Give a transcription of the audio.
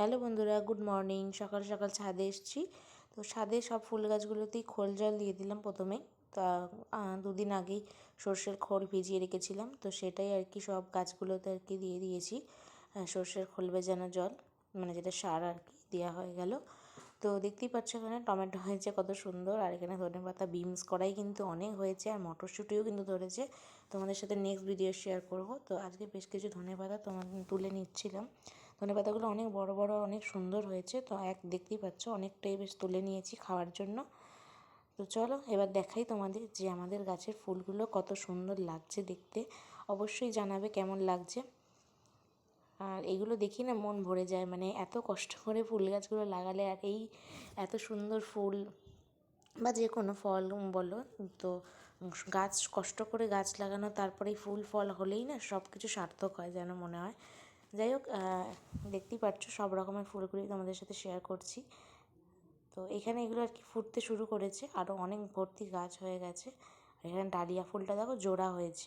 Hello বন্ধুরা, good morning. সকাল সকাল ছাদে এসেছি। তো ছাদে সব ফুল গাছগুলোতেই খোল জল দিয়ে দিলাম প্রথমেই। তা দুদিন আগেই সর্ষের খোল ভিজিয়ে রেখেছিলাম, তো সেটাই আর কি সব গাছগুলোতে আর কি দিয়ে দিয়েছি। সর্ষের খোল ভেজানো জল, মানে যেটা সার আর কি দেওয়া হয়ে গেল। তো দেখতেই পাচ্ছ এখানে টমেটো হয়েছে কত সুন্দর, আর এখানে ধনেপাতা বিনস করাই কিন্তু অনেক হয়েছে, আর মটরশুঁটিও কিন্তু ধরেছে। তোমাদের সাথে নেক্সট ভিডিও শেয়ার করব। তো আজকে বেশ কিছু ধনেপাতা তুলে নিচ্ছিলাম। ধনেপাতাগুলো অনেক বড় বড়, অনেক সুন্দর হয়েছে। তো দেখতেই পাচ্ছ অনেকটাই বেশ তুলে নিয়েছি খাওয়ার জন্য। তো চলো এবার দেখাই তোমাদের যে আমাদের গাছের ফুলগুলো কত সুন্দর লাগছে দেখতে। অবশ্যই জানাবে কেমন লাগছে। আর এগুলো দেখি না মন ভরে যায়, মানে এত কষ্ট করে ফুল গাছগুলো লাগালে আর এই এত সুন্দর ফুল বা যে কোনো ফল বলো, তো গাছ কষ্ট করে গাছ লাগানো, তারপরেই ফুল ফল হলেই না সব কিছু সার্থক হয় যেন মনে হয়। যাই হোক, দেখতেই পাচ্ছ সব রকমের ফুলগুলি তোমাদের সাথে শেয়ার করছি। তো এখানে এগুলো আর কি ফুটতে শুরু করেছে, আরও অনেক ভর্তি গাছ হয়ে গেছে। আর এখানে ডালিয়া ফুলটা দেখো জোড়া হয়েছে।